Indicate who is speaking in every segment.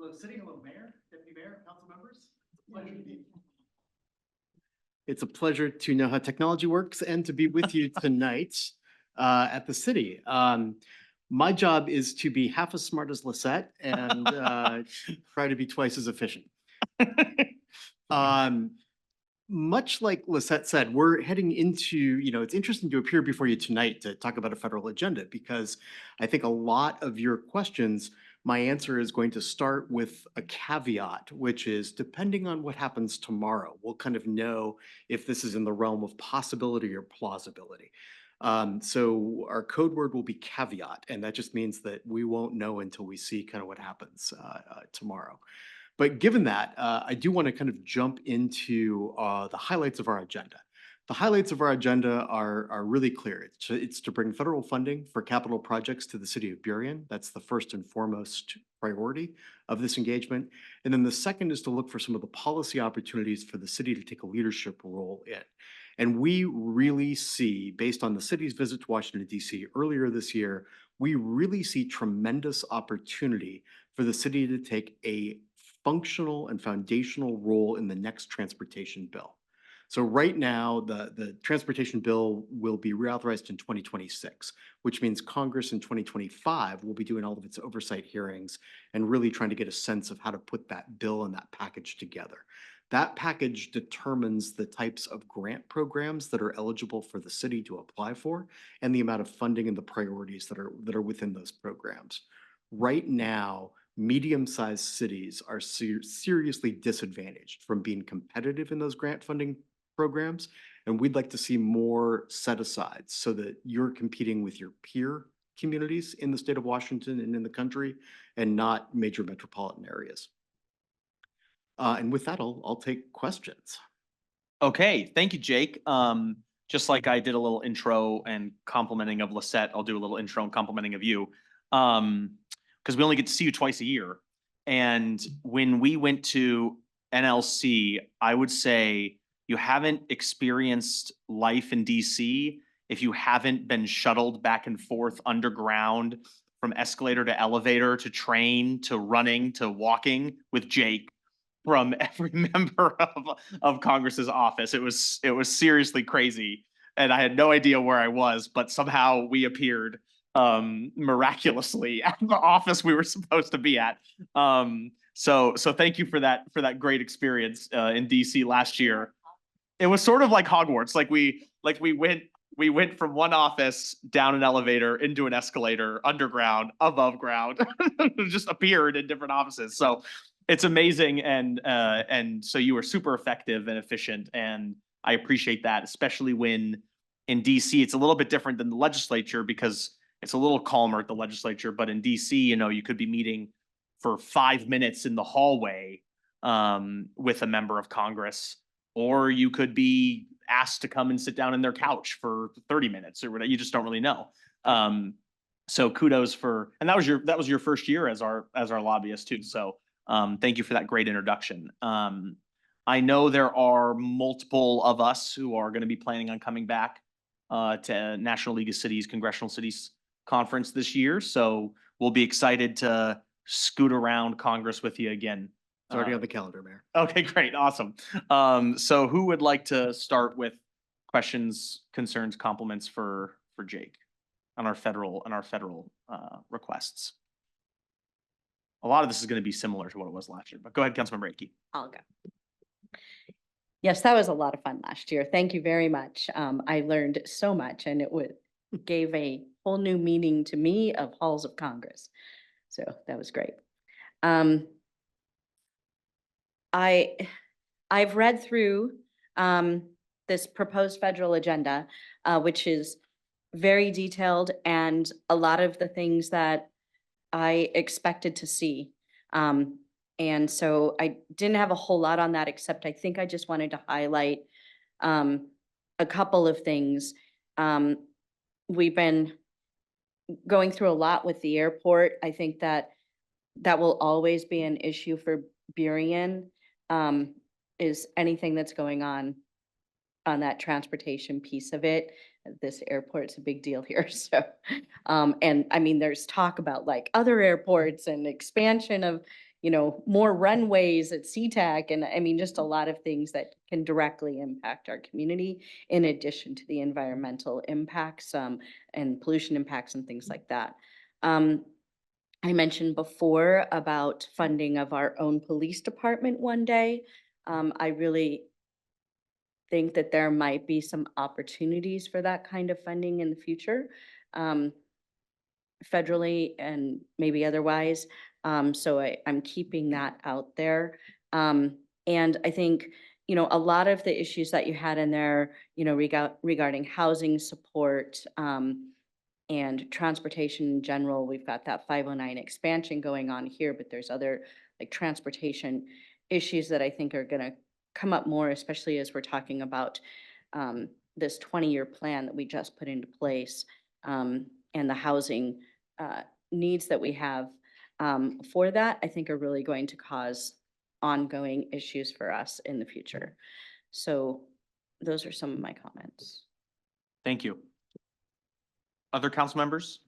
Speaker 1: Hello, City. Hello, Mayor, Deputy Mayor, Council members. It's a pleasure to be. It's a pleasure to know how technology works and to be with you tonight at the city. My job is to be half as smart as Lisette and try to be twice as efficient. Much like Lisette said, we're heading into, it's interesting to appear before you tonight to talk about a federal agenda, because I think a lot of your questions, my answer is going to start with a caveat, which is depending on what happens tomorrow, we'll kind of know if this is in the realm of possibility or plausibility. So our code word will be caveat, and that just means that we won't know until we see kind of what happens tomorrow. But given that, I do want to kind of jump into the highlights of our agenda. The highlights of our agenda are really clear. It's to bring federal funding for capital projects to the city of Burien. That's the first and foremost priority of this engagement. And then the second is to look for some of the policy opportunities for the city to take a leadership role in. And we really see, based on the city's visit to Washington, D.C. earlier this year, we really see tremendous opportunity for the city to take a functional and foundational role in the next transportation bill. So right now, the transportation bill will be reauthorized in 2026, which means Congress in 2025 will be doing all of its oversight hearings and really trying to get a sense of how to put that bill and that package together. That package determines the types of grant programs that are eligible for the city to apply for and the amount of funding and the priorities that are within those programs. Right now, medium-sized cities are seriously disadvantaged from being competitive in those grant funding programs. And we'd like to see more set aside so that you're competing with your peer communities in the state of Washington and in the country and not major metropolitan areas. And with that, I'll take questions.
Speaker 2: Okay, thank you, Jake. Just like I did a little intro and complimenting of Lisette, I'll do a little intro and complimenting of you. Because we only get to see you twice a year. And when we went to NLC, I would say you haven't experienced life in DC if you haven't been shuttled back and forth underground from escalator to elevator to train to running to walking with Jake from every member of Congress's office. It was seriously crazy. And I had no idea where I was, but somehow we appeared miraculously at the office we were supposed to be at. So thank you for that great experience in DC last year. It was sort of like Hogwarts. Like we went from one office down an elevator into an escalator, underground, above ground, just appeared in different offices. So it's amazing, and so you were super effective and efficient, and I appreciate that, especially when in DC it's a little bit different than the legislature because it's a little calmer at the legislature, but in DC, you could be meeting for 5 minutes in the hallway with a member of Congress, or you could be asked to come and sit down in their couch for 30 minutes or whatever. You just don't really know. So kudos for, and that was your first year as our lobbyist too. So thank you for that great introduction. I know there are multiple of us who are going to be planning on coming back to National League of Cities, Congressional Cities Conference this year. So we'll be excited to scoot around Congress with you again.
Speaker 1: It's already on the calendar, Mayor.
Speaker 2: Okay, great. Awesome. So who would like to start with questions, concerns, compliments for Jake on our federal requests? A lot of this is going to be similar to what it was last year, but go ahead, Councilmember Akey.
Speaker 3: I'll go. Yes, that was a lot of fun last year. Thank you very much. I learned so much, and it gave a whole new meaning to me of halls of Congress. So that was great. I've read through this proposed federal agenda, which is very detailed and a lot of the things that I expected to see. And so I didn't have a whole lot on that, except I think I just wanted to highlight a couple of things. We've been going through a lot with the airport. I think that will always be an issue for Burien, is anything that's going on that transportation piece of it. This airport's a big deal here. So, and I mean, there's talk about like other airports and expansion of, more runways at SeaTac. And I mean, just a lot of things that can directly impact our community in addition to the environmental impacts, and pollution impacts and things like that. I mentioned before about funding of our own police department one day. I really think that there might be some opportunities for that kind of funding in the future, federally and maybe otherwise. So I'm keeping that out there. And I think, a lot of the issues that you had in there, regarding housing support, and transportation in general, we've got that 509 expansion going on here, but there's other like transportation issues that I think are gonna come up more, especially as we're talking about this 20-year plan that we just put into place, and the housing needs that we have for that, I think are really going to cause ongoing issues for us in the future. So those are some of my comments.
Speaker 2: Thank you. Other council members?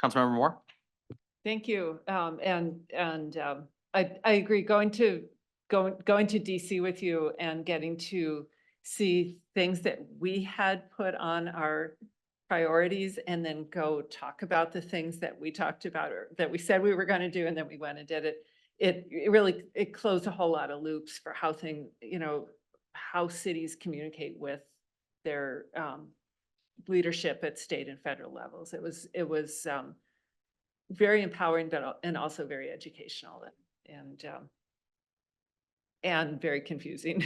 Speaker 2: Councilmember Moore?
Speaker 4: Thank you. I agree. Going to DC with you and getting to see things that we had put on our priorities and then go talk about the things that we talked about or that we said we were going to do and then we went and did it. It really closed a whole lot of loops for how how cities communicate with their leadership at state and federal levels. It was very empowering, but and also very educational and very confusing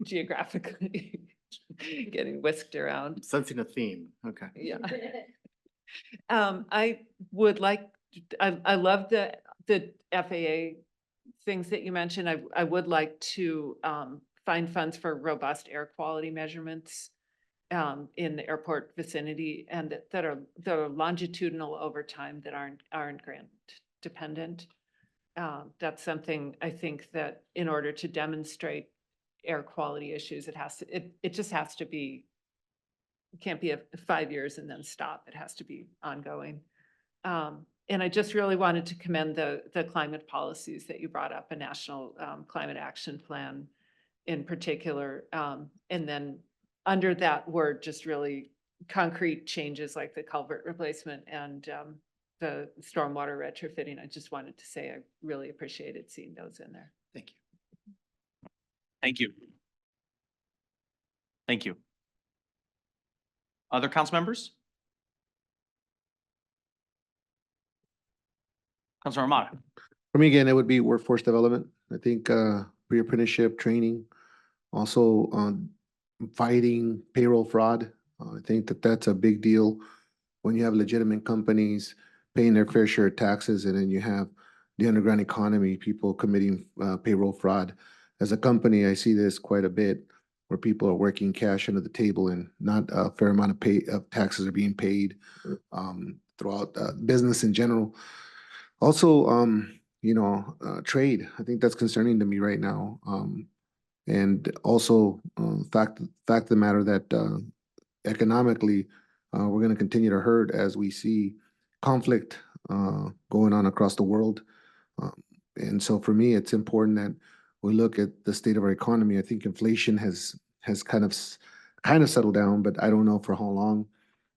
Speaker 4: geographically, getting whisked around.
Speaker 1: Sensing a theme. Okay.
Speaker 4: Yeah. I would like, I love the FAA things that you mentioned. I would like to find funds for robust air quality measurements in the airport vicinity and that are longitudinal over time that aren't grant dependent. That's something I think that in order to demonstrate air quality issues, it just has to be, it can't be 5 years and then stop. It has to be ongoing. And I just really wanted to commend the climate policies that you brought up, a national climate action plan in particular. And then under that word, just really concrete changes like the culvert replacement and the stormwater retrofitting. I just wanted to say I really appreciated seeing those in there.
Speaker 1: Thank you.
Speaker 2: Thank you. Thank you. Other council members? Councilor Ahmad.
Speaker 5: For me, again, it would be workforce development. I think pre-apprenticeship training, also fighting payroll fraud. I think that that's a big deal when you have legitimate companies paying their fair share of taxes, and then you have the underground economy, people committing payroll fraud. As a company, I see this quite a bit, where people are working cash under the table and not a fair amount of taxes are being paid throughout business in general. Also, trade. I think that's concerning to me right now. And also, fact of the matter that economically, we're going to continue to hurt as we see conflict going on across the world. And so for me, it's important that we look at the state of our economy. I think inflation has kind of settled down, but I don't know for how long.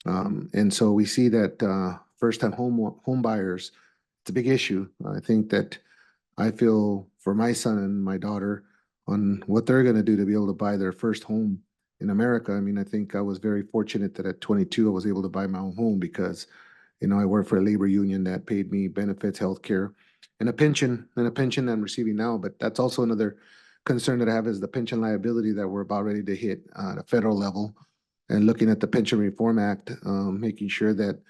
Speaker 5: And so we see that first-time home buyers, it's a big issue. I think that I feel for my son and my daughter on what they're going to do to be able to buy their first home in America. I mean, I think I was very fortunate that at 22, I was able to buy my own home because, I worked for a labor union that paid me benefits, healthcare, and a pension I'm receiving now. But that's also another concern that I have is the pension liability that we're about ready to hit at a federal level, and looking at the Pension Reform Act, making sure that,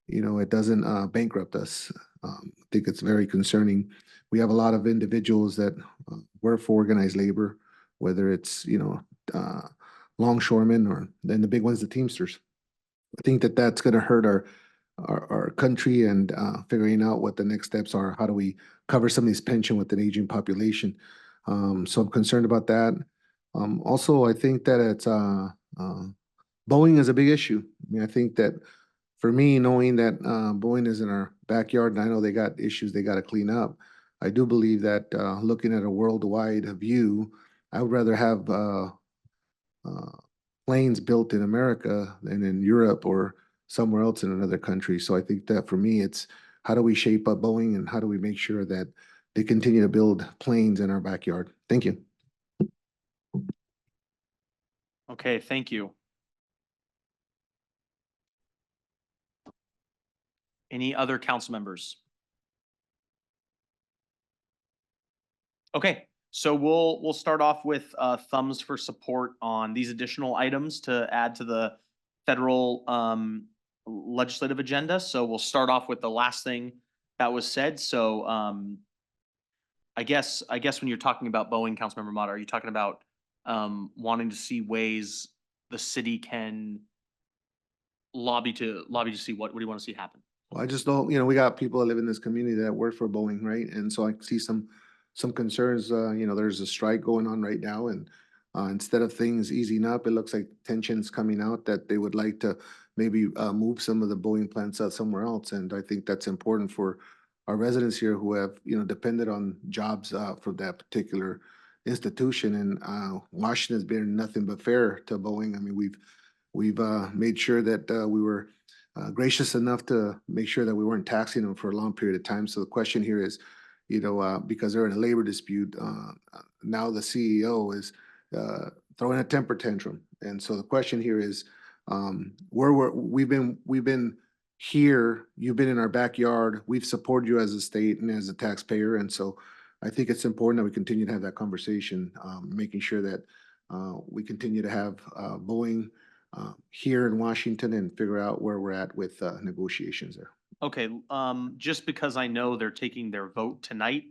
Speaker 5: it doesn't bankrupt us. I think it's very concerning. We have a lot of individuals that work for organized labor, whether it's, longshoremen or then the big ones, the Teamsters. I think that that's going to hurt our country and figuring out what the next steps are. How do we cover some of these pension with an aging population? So I'm concerned about that. Also, I think that it's Boeing is a big issue. I mean, I think that for me, knowing that Boeing is in our backyard, and I know they got issues they got to clean up. I do believe that looking at a worldwide view, I would rather have uh, planes built in America than in Europe or somewhere else in another country. So I think that for me, it's how do we shape up Boeing and how do we make sure that they continue to build planes in our backyard? Thank you.
Speaker 2: Okay, thank you. Any other council members? Okay, so we'll start off with thumbs for support on these additional items to add to the federal legislative agenda. So we'll start off with the last thing that was said. So I guess when you're talking about Boeing, Councilmember Mata, are you talking about wanting to see ways the city can lobby to see what do you want to see happen?
Speaker 5: Well, I just don't, we got people that live in this community that work for Boeing, right? And so I see some concerns, there's a strike going on right now and instead of things easing up, it looks like tensions coming out that they would like to maybe move some of the Boeing plants out somewhere else. And I think that's important for our residents here who have, depended on jobs for that particular institution. And Washington's been nothing but fair to Boeing. I mean, we've made sure that we were gracious enough to make sure that we weren't taxing them for a long period of time. So the question here is, because they're in a labor dispute, now the CEO is throwing a temper tantrum. And so the question here is, we've been here, you've been in our backyard, we've supported you as a state and as a taxpayer. And so I think it's important that we continue to have that conversation, making sure that we continue to have Boeing here in Washington and figure out where we're at with negotiations there.
Speaker 2: Okay, just because I know they're taking their vote tonight,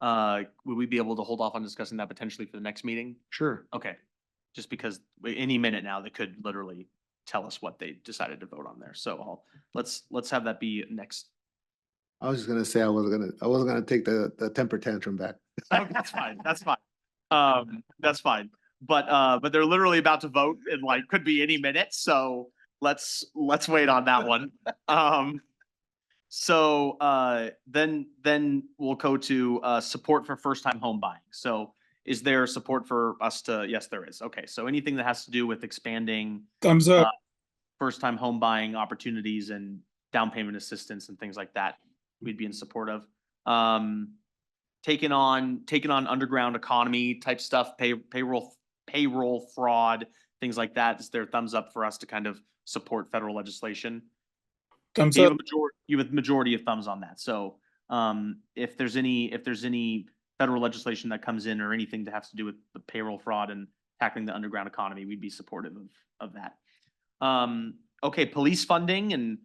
Speaker 2: would we be able to hold off on discussing that potentially for the next meeting?
Speaker 5: Sure.
Speaker 2: Okay, just because any minute now they could literally tell us what they decided to vote on there. So let's have that be next.
Speaker 5: I was just gonna say I wasn't gonna take the temper tantrum back.
Speaker 2: Okay, that's fine. That's fine. That's fine. But they're literally about to vote in like could be any minute. So let's wait on that one. Then we'll go to support for first time home buying. So is there support for us to, yes, there is. Okay, so anything that has to do with expanding
Speaker 6: Thumbs up.
Speaker 2: first time home buying opportunities and down payment assistance and things like that, we'd be in support of. Taking on underground economy type stuff, payroll fraud, things like that. Is there thumbs up for us to kind of support federal legislation?
Speaker 6: Thumbs
Speaker 2: You
Speaker 6: up.
Speaker 2: have a majority of thumbs on that. So if there's any federal legislation that comes in or anything that has to do with the payroll fraud and tackling the underground economy, we'd be supportive of that. Okay, police funding and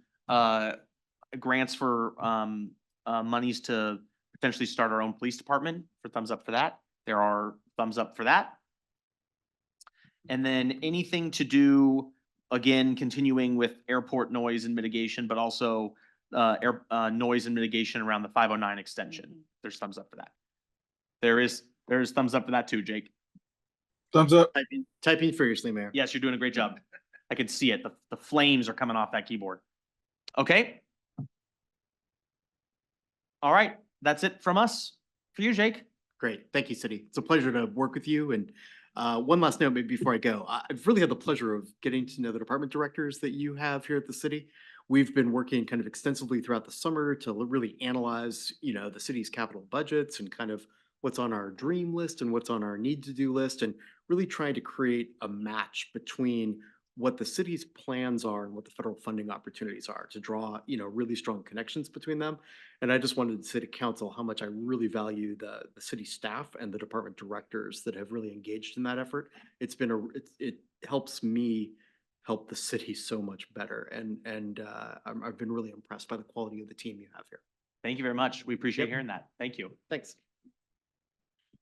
Speaker 2: grants for monies to potentially start our own police department, for thumbs up for that. There are thumbs up for that. And then anything to do, again, continuing with airport noise and mitigation, but also noise and mitigation around the 509 extension. There's thumbs up for that. There's thumbs up for that too, Jake.
Speaker 6: Thumbs up.
Speaker 1: Typing furiously, Mayor.
Speaker 2: Yes, you're doing a great job. I can see it. The flames are coming off that keyboard. Okay. All right. That's it from us. For you, Jake.
Speaker 1: Great. Thank you, City. It's a pleasure to work with you. And one last note maybe before I go. I've really had the pleasure of getting to know the department directors that you have here at the city. We've been working kind of extensively throughout the summer to really analyze, the city's capital budgets and kind of what's on our dream list and what's on our need to do list, and really trying to create a match between what the city's plans are and what the federal funding opportunities are to draw, really strong connections between them. And I just wanted to say to council how much I really value the city staff and the department directors that have really engaged in that effort. It helps me help the city so much better. And I've been really impressed by the quality of the team you have here.
Speaker 2: Thank you very much. We appreciate
Speaker 1: Yep.
Speaker 2: hearing that. Thank you.
Speaker 1: Thanks.